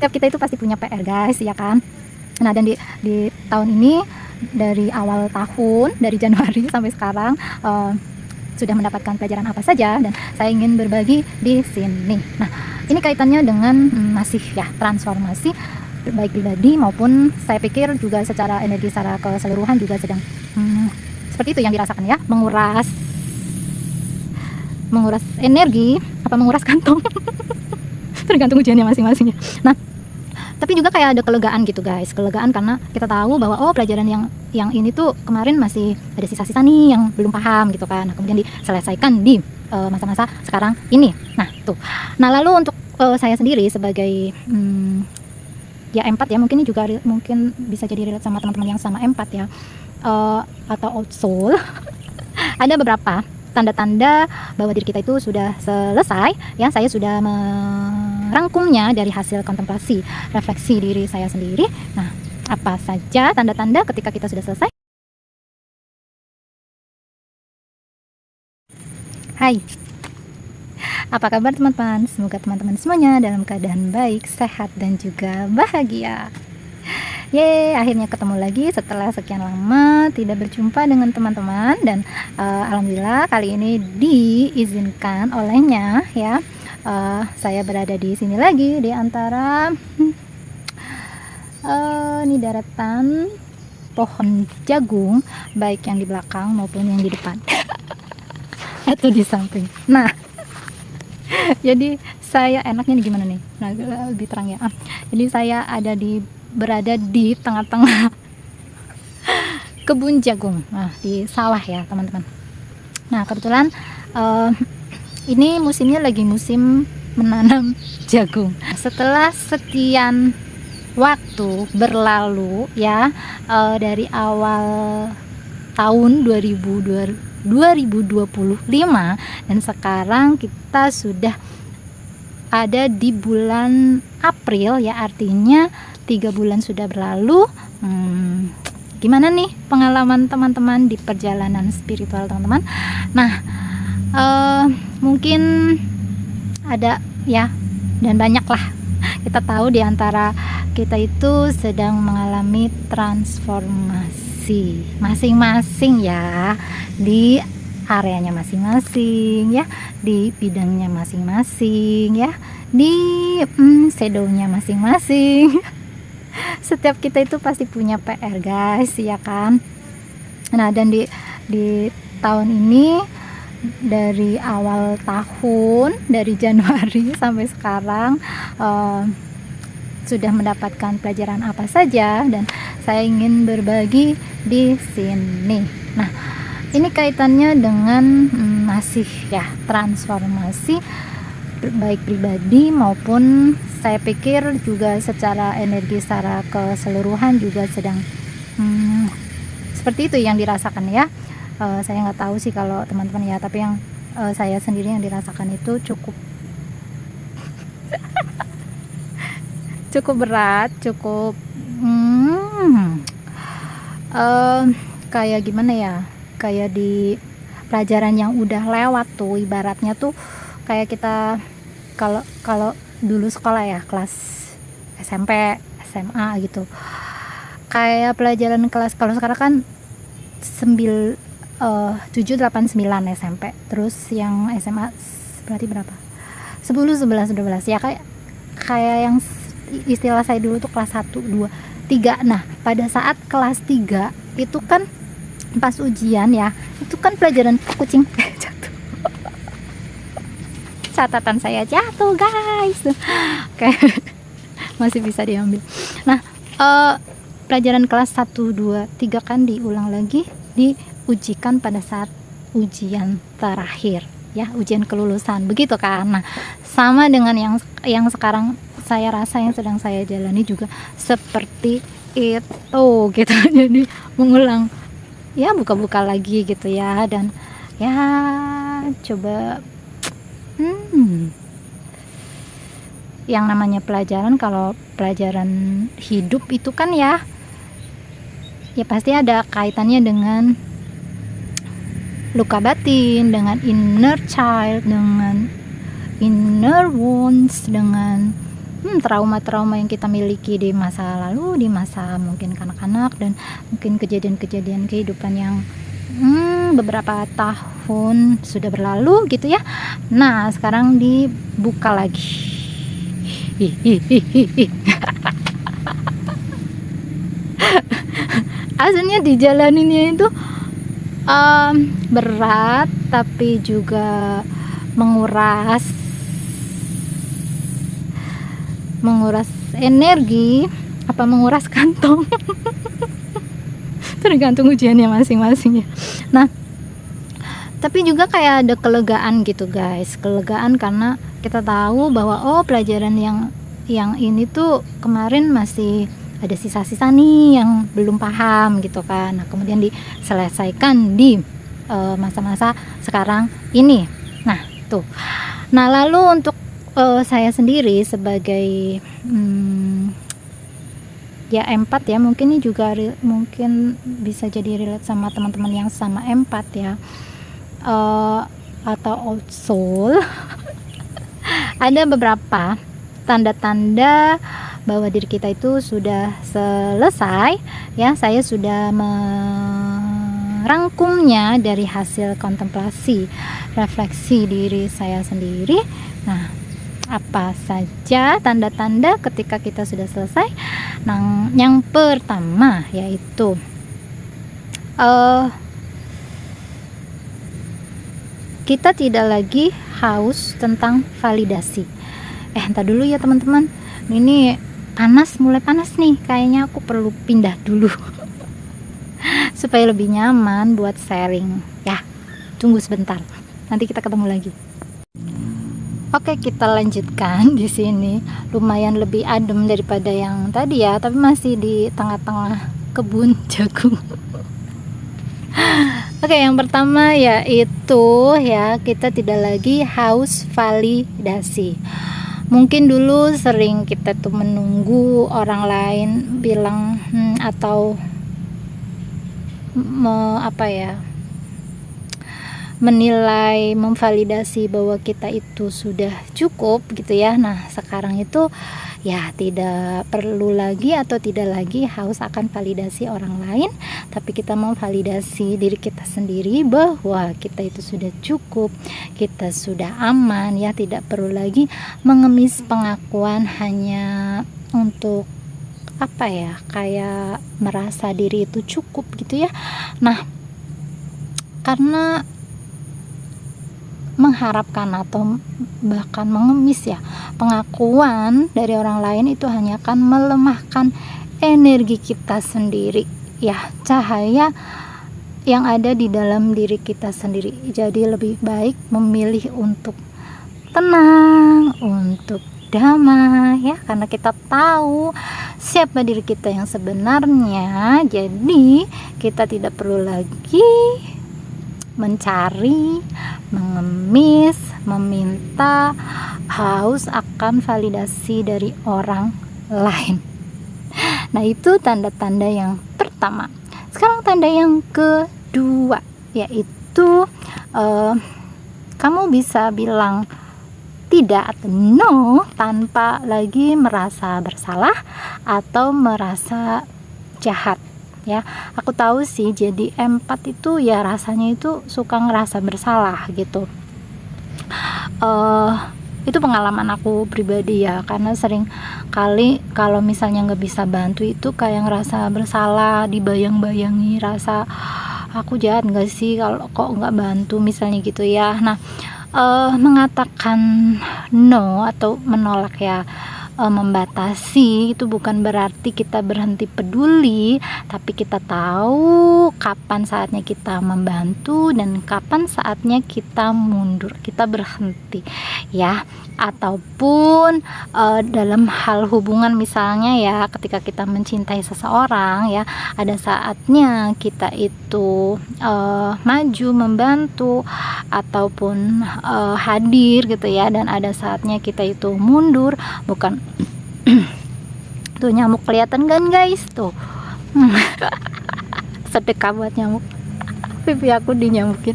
Setiap kita itu pasti punya PR guys, ya kan. Nah, dan di tahun ini, dari awal tahun, dari Januari sampai sekarang, sudah mendapatkan pelajaran apa saja, dan saya ingin berbagi di sini. Nah, ini kaitannya dengan masih ya transformasi baik pribadi maupun saya pikir juga secara energi secara keseluruhan juga sedang seperti itu yang dirasakan ya, menguras energi apa menguras kantong tergantung ujiannya masing-masing ya. Nah, tapi juga kayak ada kelegaan gitu guys, kelegaan karena kita tahu bahwa oh pelajaran yang ini tuh kemarin masih ada sisa-sisa nih yang belum paham gitu kan. Nah, kemudian diselesaikan di masa-masa sekarang ini. Nah, tuh. Nah, lalu untuk saya sendiri sebagai ya empat ya, mungkin ini juga mungkin bisa jadi relate sama teman-teman yang sama empat ya, atau old soul. Ada beberapa tanda-tanda bahwa diri kita itu sudah selesai ya. Saya sudah merangkumnya dari hasil kontemplasi refleksi diri saya sendiri. Nah, apa saja tanda-tanda ketika kita sudah selesai? Hai, apa kabar teman-teman? Semoga teman-teman semuanya dalam keadaan baik, sehat, dan juga bahagia. Yeay, akhirnya ketemu lagi setelah sekian lama tidak berjumpa dengan teman-teman. Dan alhamdulillah kali ini diizinkan olehnya ya, saya berada di sini lagi di antara ini deretan pohon jagung, baik yang di belakang maupun yang di depan atau di samping. Nah, jadi saya enaknya nih gimana nih? Nah, lebih terang ya. Jadi saya berada di tengah-tengah kebun jagung, nah di sawah ya teman-teman. Nah, kebetulan ini musimnya lagi musim menanam jagung. Setelah sekian waktu berlalu ya, dari awal tahun 2025 dan sekarang kita sudah ada di bulan April ya, artinya 3 bulan sudah berlalu. Gimana nih pengalaman teman-teman di perjalanan spiritual teman-teman? Nah, mungkin ada ya, dan banyak lah. Kita tahu di antara kita itu sedang mengalami transformasi masing-masing ya, di areanya masing-masing ya, di bidangnya masing-masing ya, di shadownya masing-masing. Setiap kita itu pasti punya PR guys, ya kan. Nah, dan di tahun ini, dari awal tahun, dari Januari sampai sekarang, sudah mendapatkan pelajaran apa saja, dan saya ingin berbagi di sini. Nah, ini kaitannya dengan masih ya transformasi baik pribadi maupun saya pikir juga secara energi secara keseluruhan juga sedang seperti itu yang dirasakan ya. Saya nggak tahu sih kalau teman-teman ya, tapi yang saya sendiri yang dirasakan itu cukup berat, cukup kayak gimana ya, kayak di pelajaran yang udah lewat tuh, ibaratnya tuh kayak kita kalau dulu sekolah ya, kelas SMP, SMA gitu, kayak pelajaran kelas, kalau sekarang kan 7, 8, 9 SMP, terus yang SMA berarti berapa? 10, 11, 12 ya, kayak yang istilah saya dulu tuh kelas 1, 2, 3. Nah, pada saat kelas 3 itu kan pas ujian ya, itu kan pelajaran kucing jatuh. Catatan saya jatuh guys. Oke. Masih bisa diambil. Nah, pelajaran kelas 1, 2, 3 kan diulang lagi, diujikan pada saat ujian terakhir ya, ujian kelulusan, begitu kan. Nah, sama dengan yang sekarang saya rasa, yang sedang saya jalani juga seperti itu gitu. Jadi mengulang ya, buka-buka lagi gitu ya, dan ya coba yang namanya pelajaran, kalau pelajaran hidup itu kan ya pasti ada kaitannya dengan luka batin, dengan inner child, dengan inner wounds, dengan trauma-trauma yang kita miliki di masa lalu, di masa mungkin kanak-kanak, dan mungkin kejadian-kejadian kehidupan yang beberapa tahun sudah berlalu gitu ya. Nah, sekarang dibuka lagi. Aslinya dijalaninnya itu berat, tapi juga menguras energi apa menguras kantong. Tergantung ujiannya masing-masing ya. Nah, tapi juga kayak ada kelegaan gitu guys, kelegaan karena kita tahu bahwa pelajaran yang ini tuh kemarin masih ada sisa-sisa nih yang belum paham gitu kan. Nah, kemudian diselesaikan di masa-masa sekarang ini. Nah, tuh. Nah, lalu untuk saya sendiri sebagai ya empat ya, mungkin ini juga mungkin bisa jadi relate sama teman-teman yang sama empat ya, atau old soul. Ada beberapa tanda-tanda bahwa diri kita itu sudah selesai ya. Saya sudah merangkumnya dari hasil kontemplasi, refleksi diri saya sendiri. Nah, apa saja tanda-tanda ketika kita sudah selesai? Nah, yang pertama yaitu kita tidak lagi haus tentang validasi. Entar dulu ya teman-teman, ini mulai panas nih, kayaknya aku perlu pindah dulu supaya lebih nyaman buat sharing ya. Tunggu sebentar, nanti kita ketemu lagi. Oke, kita lanjutkan di sini. Lumayan lebih adem daripada yang tadi ya, tapi masih di tengah-tengah kebun jagung. Oke, yang pertama yaitu ya, kita tidak lagi haus validasi. Mungkin dulu sering kita tuh menunggu orang lain bilang atau menilai, memvalidasi bahwa kita itu sudah cukup gitu ya. Nah, sekarang itu ya tidak perlu lagi atau tidak lagi haus akan validasi orang lain, tapi kita memvalidasi diri kita sendiri bahwa kita itu sudah cukup, kita sudah aman ya, tidak perlu lagi mengemis pengakuan hanya untuk kayak merasa diri itu cukup gitu ya. Nah, karena mengharapkan atau bahkan mengemis ya pengakuan dari orang lain itu hanya akan melemahkan energi kita sendiri ya, cahaya yang ada di dalam diri kita sendiri. Jadi lebih baik memilih untuk tenang, untuk damai ya, karena kita tahu siapa diri kita yang sebenarnya. Jadi kita tidak perlu lagi mencari, mengemis, meminta, haus akan validasi dari orang lain. Nah, itu tanda-tanda yang pertama. Sekarang tanda yang kedua yaitu kamu bisa bilang tidak atau no tanpa lagi merasa bersalah atau merasa jahat ya. Aku tahu sih, jadi empat itu ya rasanya itu suka ngerasa bersalah gitu. Itu pengalaman aku pribadi ya, karena sering kali kalau misalnya nggak bisa bantu itu kayak ngerasa bersalah, dibayang-bayangi rasa aku jahat nggak sih kalau kok nggak bantu misalnya gitu ya. Nah, mengatakan no atau menolak ya, membatasi itu bukan berarti kita berhenti peduli, tapi kita tahu kapan saatnya kita membantu dan kapan saatnya kita mundur, kita berhenti ya. Ataupun dalam hal hubungan misalnya ya, ketika kita mencintai seseorang ya, ada saatnya kita itu maju membantu ataupun hadir gitu ya, dan ada saatnya kita itu mundur. Bukan tuh nyamuk kelihatan kan guys tuh. Sedekah buat nyamuk. Pipi aku dinyamukin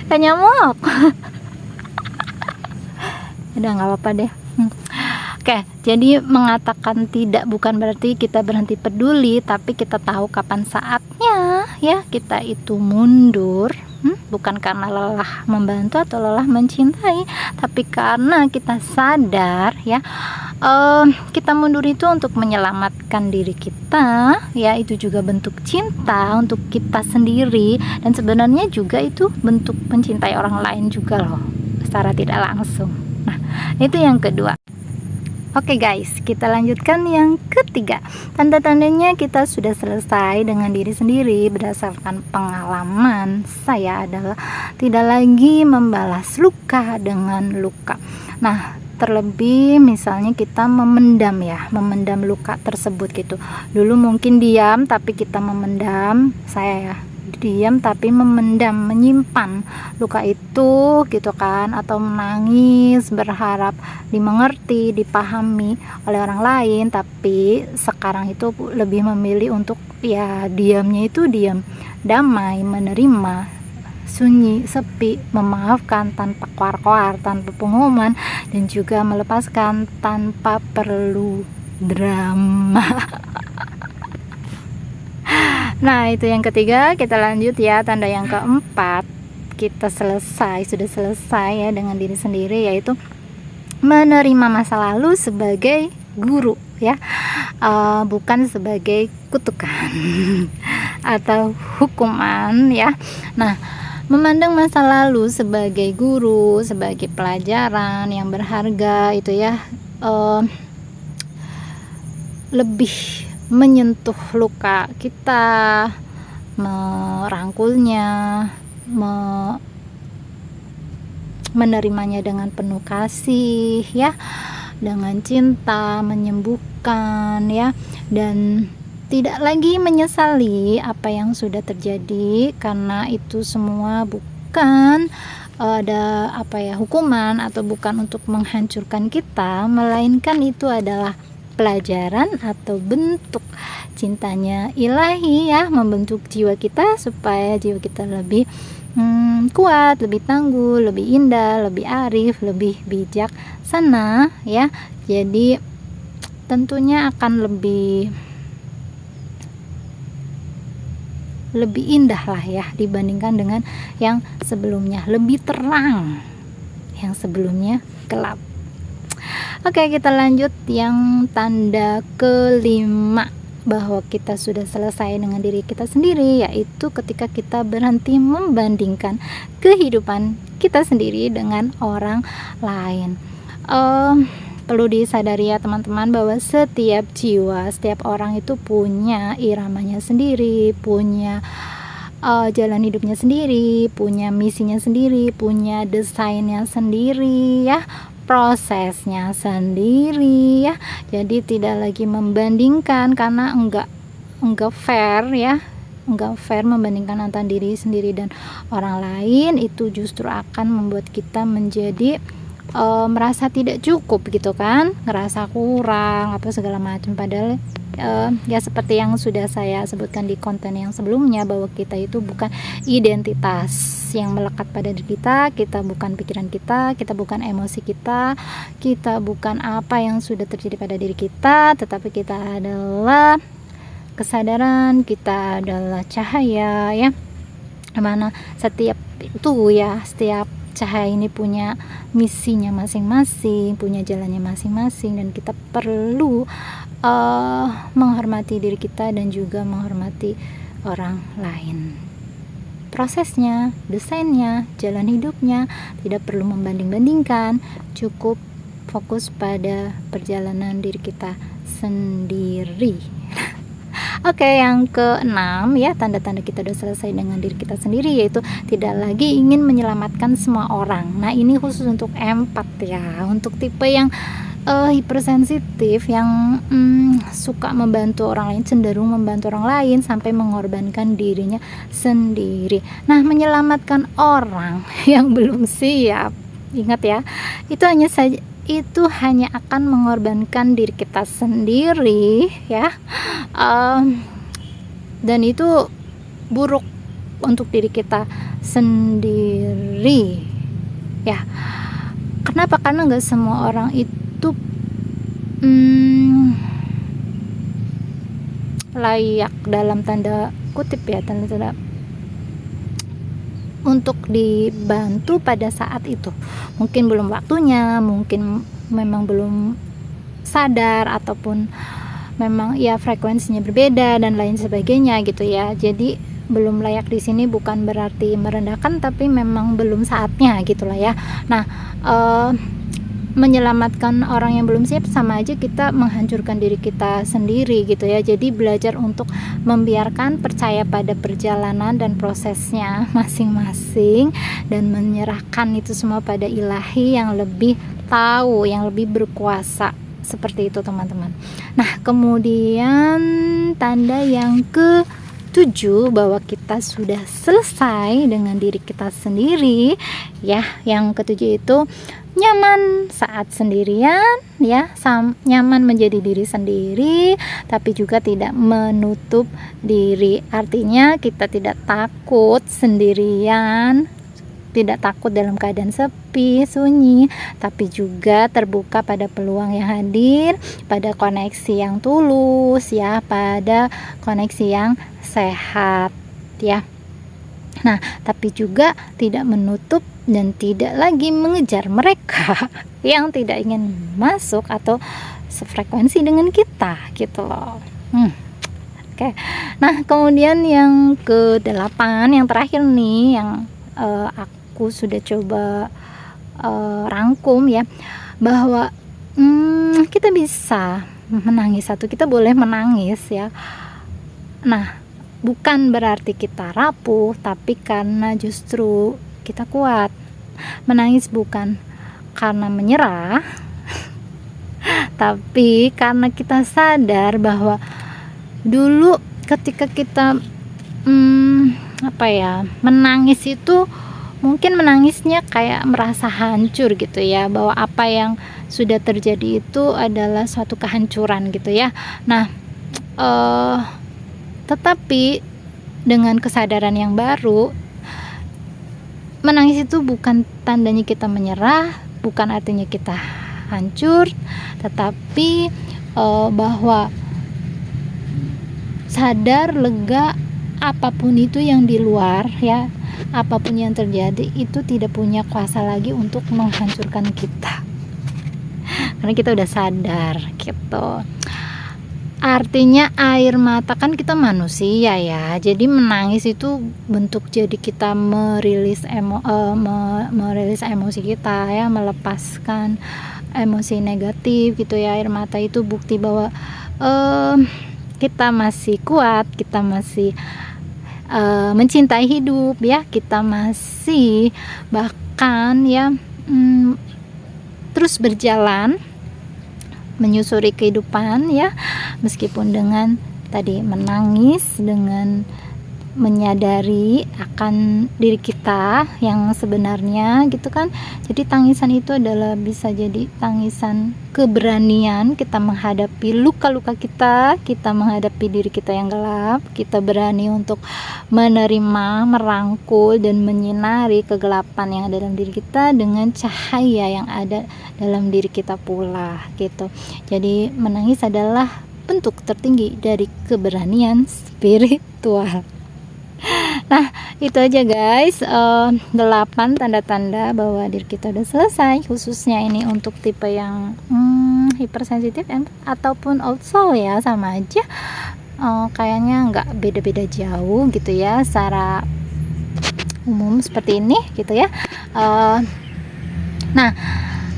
kayak nyamuk. Udah nggak apa-apa deh. Oke, Jadi mengatakan tidak bukan berarti kita berhenti peduli, tapi kita tahu kapan saatnya ya kita itu mundur. Bukan karena lelah membantu atau lelah mencintai, tapi karena kita sadar ya, kita mundur itu untuk menyelamatkan diri kita ya. Itu juga bentuk cinta untuk kita sendiri, dan sebenarnya juga itu bentuk mencintai orang lain juga loh, secara tidak langsung. Nah, itu yang kedua. Oke guys, kita lanjutkan yang ketiga. Tanda-tandanya kita sudah selesai dengan diri sendiri berdasarkan pengalaman saya adalah tidak lagi membalas luka dengan luka. Nah, terlebih misalnya kita memendam luka tersebut gitu. Dulu mungkin diam tapi kita memendam, saya ya diam tapi memendam, menyimpan luka itu gitu kan, atau menangis berharap dimengerti, dipahami oleh orang lain. Tapi sekarang itu lebih memilih untuk ya diamnya itu diam damai, menerima, sunyi, sepi, memaafkan tanpa koar-koar, tanpa pengumuman, dan juga melepaskan tanpa perlu drama. Nah, itu yang ketiga. Kita lanjut ya, tanda yang keempat. Kita sudah selesai ya dengan diri sendiri, yaitu menerima masa lalu sebagai guru ya, bukan sebagai kutukan atau hukuman ya. Nah, memandang masa lalu sebagai guru, sebagai pelajaran yang berharga itu ya, lebih menyentuh luka kita, merangkulnya, menerimanya dengan penuh kasih ya, dengan cinta, menyembuhkan ya, dan tidak lagi menyesali apa yang sudah terjadi, karena itu semua bukan ada hukuman atau bukan untuk menghancurkan kita, melainkan itu adalah pelajaran atau bentuk cintanya ilahi ya, membentuk jiwa kita supaya jiwa kita lebih kuat, lebih tangguh, lebih indah, lebih arif, lebih bijaksana ya. Jadi tentunya akan lebih indah lah ya dibandingkan dengan yang sebelumnya, lebih terang, yang sebelumnya gelap. Oke, kita lanjut yang tanda kelima bahwa kita sudah selesai dengan diri kita sendiri, yaitu ketika kita berhenti membandingkan kehidupan kita sendiri dengan orang lain. Perlu disadari ya teman-teman, bahwa setiap jiwa, setiap orang itu punya iramanya sendiri, punya jalan hidupnya sendiri, punya misinya sendiri, punya desainnya sendiri ya, prosesnya sendiri ya. Jadi tidak lagi membandingkan, karena enggak fair ya, enggak fair membandingkan antara diri sendiri dan orang lain. Itu justru akan membuat kita menjadi merasa tidak cukup gitu kan, ngerasa kurang apa segala macam. Padahal ya seperti yang sudah saya sebutkan di konten yang sebelumnya, bahwa kita itu bukan identitas yang melekat pada diri kita, kita bukan pikiran kita, kita bukan emosi kita, kita bukan apa yang sudah terjadi pada diri kita, tetapi kita adalah kesadaran, kita adalah cahaya ya, mana setiap itu ya, setiap cahaya ini punya misinya masing-masing, punya jalannya masing-masing, dan kita perlu menghormati diri kita dan juga menghormati orang lain. Prosesnya, desainnya, jalan hidupnya tidak perlu membanding-bandingkan, cukup fokus pada perjalanan diri kita sendiri. Oke, yang keenam ya, tanda-tanda kita sudah selesai dengan diri kita sendiri, yaitu tidak lagi ingin menyelamatkan semua orang. Nah, ini khusus untuk empat ya, untuk tipe yang hipersensitif, yang suka membantu orang lain, cenderung membantu orang lain sampai mengorbankan dirinya sendiri. Nah, menyelamatkan orang yang belum siap, ingat ya, itu hanya akan mengorbankan diri kita sendiri ya, dan itu buruk untuk diri kita sendiri ya. Kenapa? Karena nggak semua orang itu hmm, layak dalam tanda kutip ya, tanda untuk dibantu pada saat itu. Mungkin belum waktunya, mungkin memang belum sadar, ataupun memang ya frekuensinya berbeda dan lain sebagainya gitu ya. Jadi belum layak di sini bukan berarti merendahkan, tapi memang belum saatnya gitulah ya. Nah, menyelamatkan orang yang belum siap sama aja kita menghancurkan diri kita sendiri gitu ya. Jadi belajar untuk membiarkan, percaya pada perjalanan dan prosesnya masing-masing, dan menyerahkan itu semua pada Ilahi yang lebih tahu, yang lebih berkuasa. Seperti itu teman-teman. Nah, kemudian tanda yang ke-7 bahwa kita sudah selesai dengan diri kita sendiri ya. Yang ke-7 itu nyaman saat sendirian ya, nyaman menjadi diri sendiri, tapi juga tidak menutup diri. Artinya kita tidak takut sendirian, tidak takut dalam keadaan sepi, sunyi, tapi juga terbuka pada peluang yang hadir, pada koneksi yang tulus ya, pada koneksi yang sehat ya. Nah, tapi juga tidak menutup dan tidak lagi mengejar mereka yang tidak ingin masuk atau sefrekuensi dengan kita gitu loh. Oke. Nah, kemudian yang ke-8, yang terakhir nih, yang aku sudah coba rangkum ya, bahwa kita bisa menangis, kita boleh menangis ya. Nah, bukan berarti kita rapuh, tapi karena justru kita kuat. Menangis bukan karena menyerah, tapi karena kita sadar bahwa dulu ketika kita menangis itu mungkin menangisnya kayak merasa hancur gitu ya, bahwa apa yang sudah terjadi itu adalah suatu kehancuran gitu ya. Nah, tetapi dengan kesadaran yang baru, menangis itu bukan tandanya kita menyerah, bukan artinya kita hancur, tetapi bahwa sadar, lega, apapun itu yang di luar ya, apapun yang terjadi itu tidak punya kuasa lagi untuk menghancurkan kita, karena kita udah sadar gitu. Artinya air mata, kan kita manusia ya, jadi menangis itu bentuk jadi kita merilis emosi kita ya, melepaskan emosi negatif gitu ya. Air mata itu bukti bahwa kita masih kuat, kita masih mencintai hidup ya, kita masih bahkan ya terus berjalan menyusuri kehidupan ya, meskipun dengan tadi menangis, dengan menyadari akan diri kita yang sebenarnya gitu kan. Jadi tangisan itu adalah bisa jadi tangisan keberanian kita menghadapi luka-luka kita menghadapi diri kita yang gelap. Kita berani untuk menerima, merangkul dan menyinari kegelapan yang ada dalam diri kita dengan cahaya yang ada dalam diri kita pula gitu. Jadi menangis adalah bentuk tertinggi dari keberanian spiritual. Nah, itu aja guys, 8 tanda-tanda bahwa diri kita udah selesai, khususnya ini untuk tipe yang hipersensitif ataupun old soul ya, sama aja kayaknya nggak beda-beda jauh gitu ya, secara umum seperti ini gitu ya. Nah,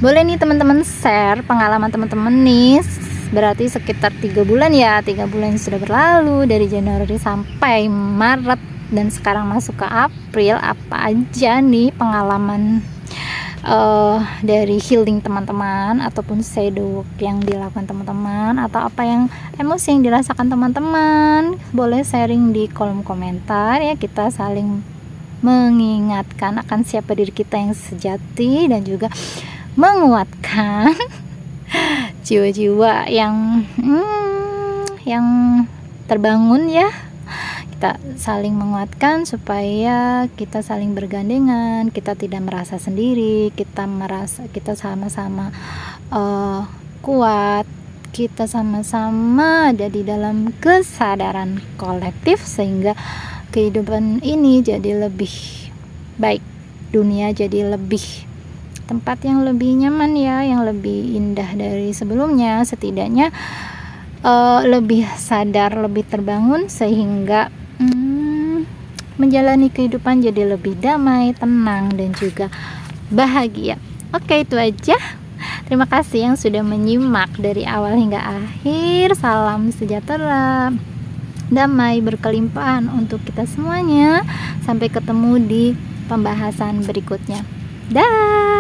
boleh nih teman-teman share pengalaman teman-teman nih, berarti sekitar 3 bulan ya, 3 bulan sudah berlalu dari Januari sampai Maret, dan sekarang masuk ke April. Apa aja nih pengalaman dari healing teman-teman, ataupun shadow work yang dilakukan teman-teman, atau apa yang emosi yang dirasakan teman-teman, boleh sharing di kolom komentar ya. Kita saling mengingatkan akan siapa diri kita yang sejati, dan juga menguatkan jiwa-jiwa yang terbangun ya. Kita saling menguatkan supaya kita saling bergandengan, kita tidak merasa sendiri, kita sama-sama kuat kita sama-sama jadi dalam kesadaran kolektif sehingga kehidupan ini jadi lebih baik, dunia jadi lebih tempat yang lebih nyaman ya, yang lebih indah dari sebelumnya, setidaknya lebih sadar, lebih terbangun sehingga menjalani kehidupan jadi lebih damai, tenang dan juga bahagia. Oke, itu aja. Terima kasih yang sudah menyimak dari awal hingga akhir. Salam sejahtera, damai berkelimpahan untuk kita semuanya. Sampai ketemu di pembahasan berikutnya. Dah.